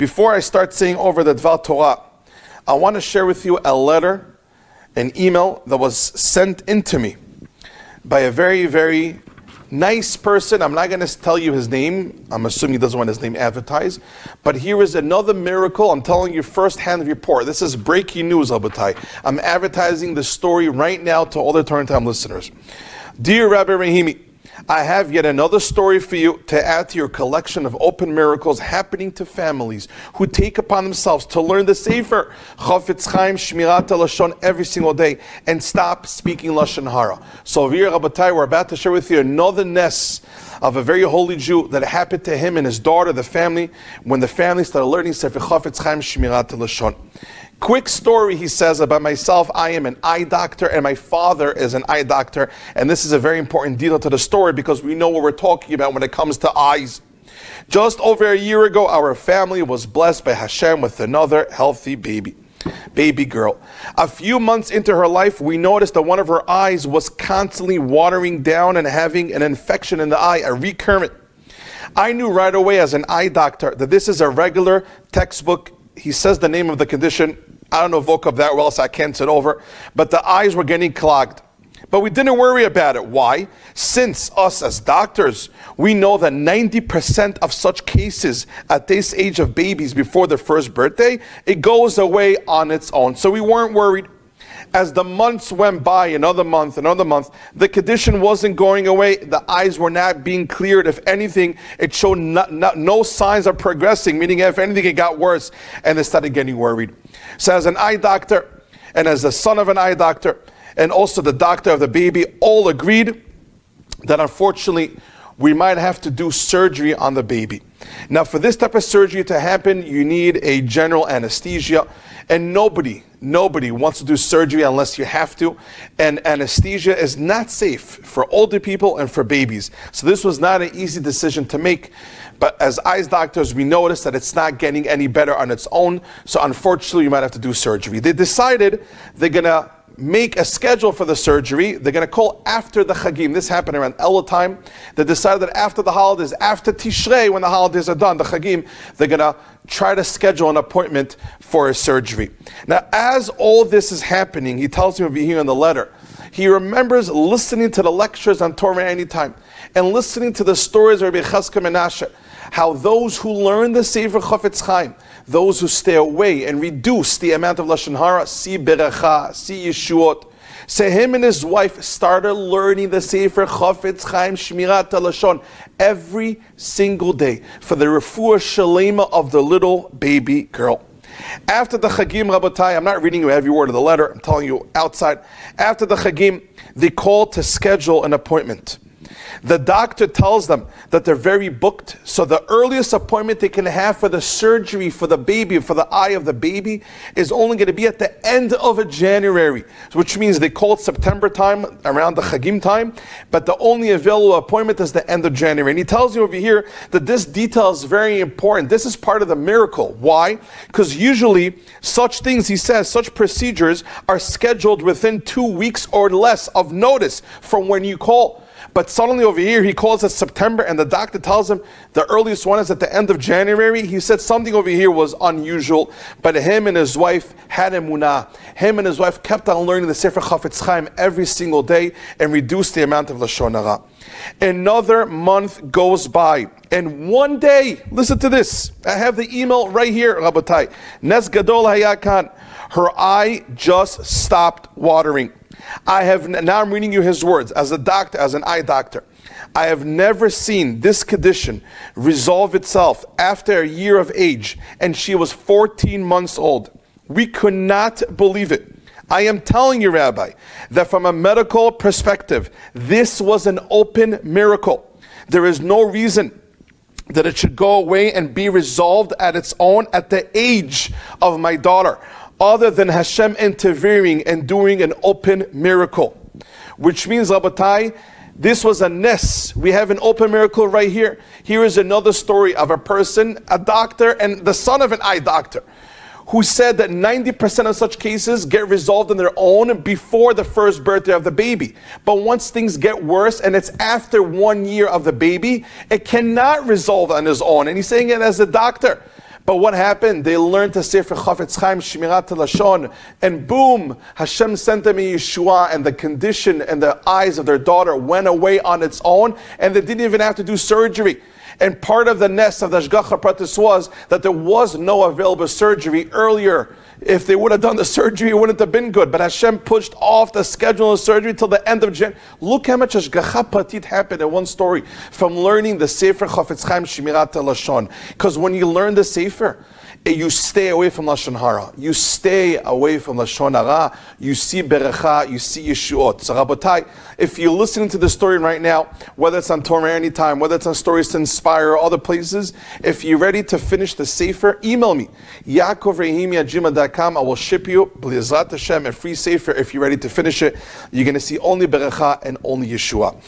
Before I start saying over the Dvar Torah, I want to share with you a letter, an email that was sent into me by a very, very nice person. I'm not going to tell you his name. I'm assuming he doesn't want his name advertised. But here is another miracle. I'm telling you first-hand report. This is breaking news, Abutai. I'm advertising the story right now to all the Torah Time listeners. Dear Rabbi Rahimi, I have yet another story for you to add to your collection of open miracles happening to families who take upon themselves to learn the Sefer Chofetz Chaim Shmirat Lashon every single day and stop speaking Lashon Hara. So here, Rabbatai, we're about to share with you another ness of a very holy Jew that happened to him and his daughter, the family, when the family started learning Sefer Chofetz Chaim Shmirat Lashon. Quick story, he says, about myself. I am an eye doctor and my father is an eye doctor. And this is a very important detail to the story because we know what we're talking about when it comes to eyes. Just over a year ago, our family was blessed by Hashem with another healthy baby girl. A few months into her life, we noticed that one of her eyes was constantly watering down and having an infection in the eye, a recurrent. I knew right away as an eye doctor that this is a regular textbook. He says the name of the condition. I don't know vocab that well, so I can't say it over. But the eyes were getting clogged. But we didn't worry about it. Why? Since us as doctors, we know that 90% of such cases at this age of babies before their first birthday, it goes away on its own. So we weren't worried. As the months went by, another month, the condition wasn't going away. The eyes were not being cleared. If anything, it showed no signs of progressing, meaning if anything, it got worse, and they started getting worried. So as an eye doctor, and as the son of an eye doctor, and also the doctor of the baby, all agreed that unfortunately, we might have to do surgery on the baby. Now, for this type of surgery to happen, you need a general anesthesia, and nobody wants to do surgery unless you have to, and anesthesia is not safe for older people and for babies. So this was not an easy decision to make, but as eyes doctors, we noticed that it's not getting any better on its own, so unfortunately, you might have to do surgery. They decided they're going to make a schedule for the surgery. They're going to call after the Chagim. This happened around Elul time. They decided that after the holidays, after Tishrei, when the holidays are done, the Chagim, they're going to try to schedule an appointment for a surgery. Now, as all this is happening, he tells me over here in the letter, he remembers listening to the lectures on Torah anytime and listening to the stories of Rabbi Chazka Menashe, how those who learn the Sefer Chofetz Chaim, those who stay away and reduce the amount of Lashon Hara, see Beracha, see Yeshuot. So him and his wife started learning the Sefer Chofetz Chaim Shmirat Lashon every single day for the refuah shalema of the little baby girl. After the Chagim, Rabotai, I'm not reading you every word of the letter, I'm telling you outside. After the Chagim, they called to schedule an appointment. The doctor tells them that they're very booked, so the earliest appointment they can have for the surgery for the baby, for the eye of the baby, is only going to be at the end of January, which means they called September time, around the Chagim time, but the only available appointment is the end of January. And he tells you over here that this detail is very important. This is part of the miracle. Why? Because usually such things, he says, such procedures are scheduled within 2 weeks or less of notice from when you call. But suddenly over here, he calls it September, and the doctor tells him the earliest one is at the end of January. He said something over here was unusual, but him and his wife had emunah. Him and his wife kept on learning the Sefer Chofetz Chaim every single day and reduced the amount of Lashon Hara. Another month goes by, and one day, listen to this. I have the email right here, Rabotai. Nes Gadol Hayakan. Her eye just stopped watering. Now I'm reading you his words as a doctor, as an eye doctor. I have never seen this condition resolve itself after a year of age, and she was 14 months old. We could not believe it. I am telling you, Rabbi, that from a medical perspective, this was an open miracle. There is no reason that it should go away and be resolved at its own at the age of my daughter, other than Hashem intervening and doing an open miracle. Which means, Rabotai, this was a nes. We have an open miracle right here. Here is another story of a person, a doctor, and the son of an eye doctor, who said that 90% of such cases get resolved on their own before the first birthday of the baby. But once things get worse, and it's after 1 year of the baby, it cannot resolve on its own. And he's saying it as a doctor. But what happened? They learned to say for Chofetz Chaim, Shmirat Lashon, and boom, Hashem sent them a Yeshua, and the condition and the eyes of their daughter went away on its own, and they didn't even have to do surgery. And part of the nest of the Ashgacha Pratis was that there was no available surgery earlier. If they would have done the surgery, it wouldn't have been good. But Hashem pushed off the schedule of surgery till the end of January. Look how much Ashgacha Pratit happened in one story from learning the Sefer Chofetz Chaim Shmirat Lashon. Because when you learn the Sefer, you stay away from Lashon Hara. You stay away from Lashon Hara. You see Berecha, you see Yeshuot. So Rabotai, if you're listening to the story right now, whether it's on Torah Anytime, whether it's on Stories to Inspire or other places, if you're ready to finish the Sefer, email me, yaakovrahimi@gmail.com. I will ship you, B'ezrat Hashem, a free Sefer if you're ready to finish it. You're going to see only Berecha and only Yeshua.